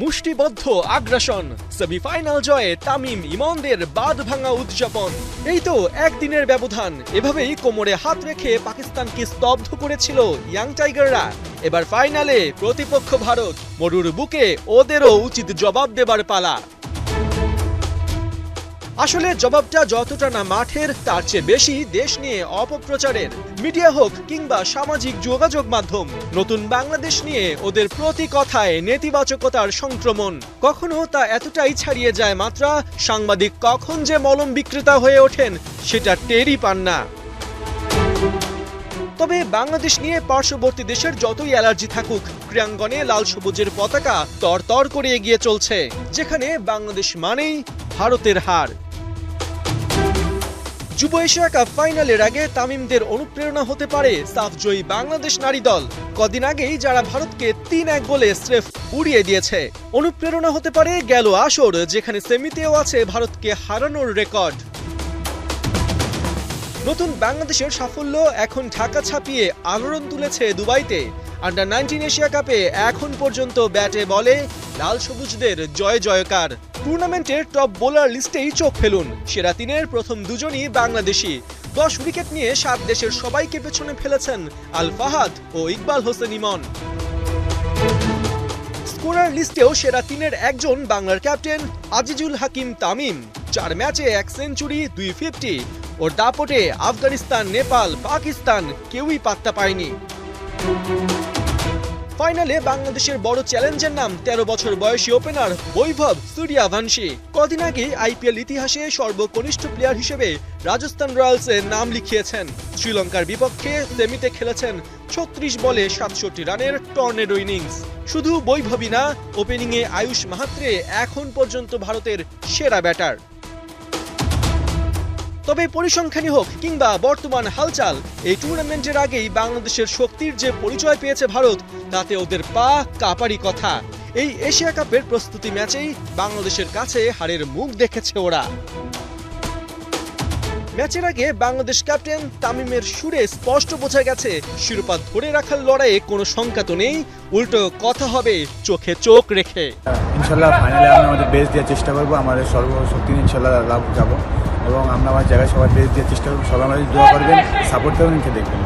মুষ্টিবদ্ধ আগ্রাসন, সেমিফাইনাল জয়ে তামিম ইমনদের বাঁধ ভাঙা উদযাপন। এই তো একদিনের ব্যবধান, এভাবেই কোমরে হাত রেখে পাকিস্তানকে স্তব্ধ করেছিল ইয়াং টাইগাররা। এবার ফাইনালে প্রতিপক্ষ ভারত, মরুর বুকে ওদেরও উচিত জবাব দেবার পালা। আসলে জবাবটা যতটা না মাঠের, তার চেয়ে বেশি দেশ নিয়ে অপপ্রচারের। মিডিয়া হোক কিংবা সামাজিক যোগাযোগ মাধ্যম, নতুন বাংলাদেশ নিয়ে ওদের প্রতি কথায় নেতিবাচকতার সংক্রমণ। কখনো তা এতটাই ছাড়িয়ে যায় মাত্রা, সাংবাদিক কখন যে মলম বিক্রেতা হয়ে ওঠেন সেটা টেরই পান না। তবে বাংলাদেশ নিয়ে পার্শ্ববর্তী দেশের যতই অ্যালার্জি থাকুক, ক্রীড়াঙ্গনে লাল সবুজের পতাকা তরতর করে এগিয়ে চলছে, যেখানে বাংলাদেশ মানেই ভারতের হার। যুব এশিয়া কাপ ফাইনালের আগে তামিমদের অনুপ্রেরণা হতে পারে সাফ জয়ী বাংলাদেশ নারী দল। কদিন আগেই যারা ভারতকে ৩-১ গোলে স্রেফ উড়িয়ে দিয়েছে। অনুপ্রেরণা হতে পারে গেল আসর, যেখানে সেমিতেও আছে ভারতকে হারানোর রেকর্ড। নতুন বাংলাদেশের সাফল্য এখন ঢাকা ছাপিয়ে আলোড়ন তুলেছে দুবাইতে। আন্ডার-19 এশিয়া কাপে এখন পর্যন্ত ব্যাটে বলে লাল সবুজদের জয় জয়কার। টুর্নামেন্টের টপ বোলার লিস্টেই চোখ ফেলুন, সেরা তিনের প্রথম দুজনই বাংলাদেশি। 10 উইকেট নিয়ে 7 দেশের সবাইকে পেছনে ফেলেছেন আল ফাহাদ ও ইকবাল হোসেন ইমন। স্কোরার লিস্টেও সেরা তিনের একজন বাংলার ক্যাপ্টেন আজিজুল হাকিম তামিম। 4 ম্যাচে 1 সেঞ্চুরি, 2 50। ওর দাপটে আফগানিস্তান, নেপাল, পাকিস্তান কেউই পাত্তা পায়নি। ফাইনালে বাংলাদেশের বড় চ্যালেঞ্জের নাম 13 বছর বয়সী ওপেনার বৈভব সূর্যবংশী। কদিন আগে আইপিএল ইতিহাসে সর্বকনিষ্ঠ প্লেয়ার হিসেবে রাজস্থান রয়্যালসে নাম লিখিয়েছেন। শ্রীলঙ্কার বিপক্ষে সেমিতে খেলেছেন 36 বলে 67 রানের টর্নেডো ইনিংস। শুধু বৈভবই না, ওপেনিংয়ে আয়ুষ মাহাত্রে এখন পর্যন্ত ভারতের সেরা ব্যাটার। তবে পরিসংখ্যানই হোক কিংবা বর্তমান হালচাল, এই টুর্নামেন্টের আগেই বাংলাদেশের শক্তির যে পরিচয় পেয়েছে ভারত, তাতে ওদের পা কাঁপারই কথা। এই এশিয়া কাপের প্রস্তুতি ম্যাচেই বাংলাদেশের কাছে হারের মুখ দেখেছে ওরা। ম্যাচের আগে বাংলাদেশ ক্যাপ্টেন তামিমের সুরে স্পষ্ট বোঝা গেছে, শিরোপা ধরে রাখার লড়াইয়ে কোনো শঙ্কা তো নেই, উল্টো কথা হবে চোখে চোখ রেখে। ইনশাল্লাহ ফাইনালে আমরা আমাদের বেস্ট দেওয়ার চেষ্টা করবো, আমাদের সর্বশক্তি ইনশাল্লাহ লাভ যাবো এবং আমরা আমার জায়গায় সবার বেস্ট দেওয়ার চেষ্টা করবো। সবাই আমাদের দোয়া করবেন, সাপোর্ট করবেন, দেখবেন।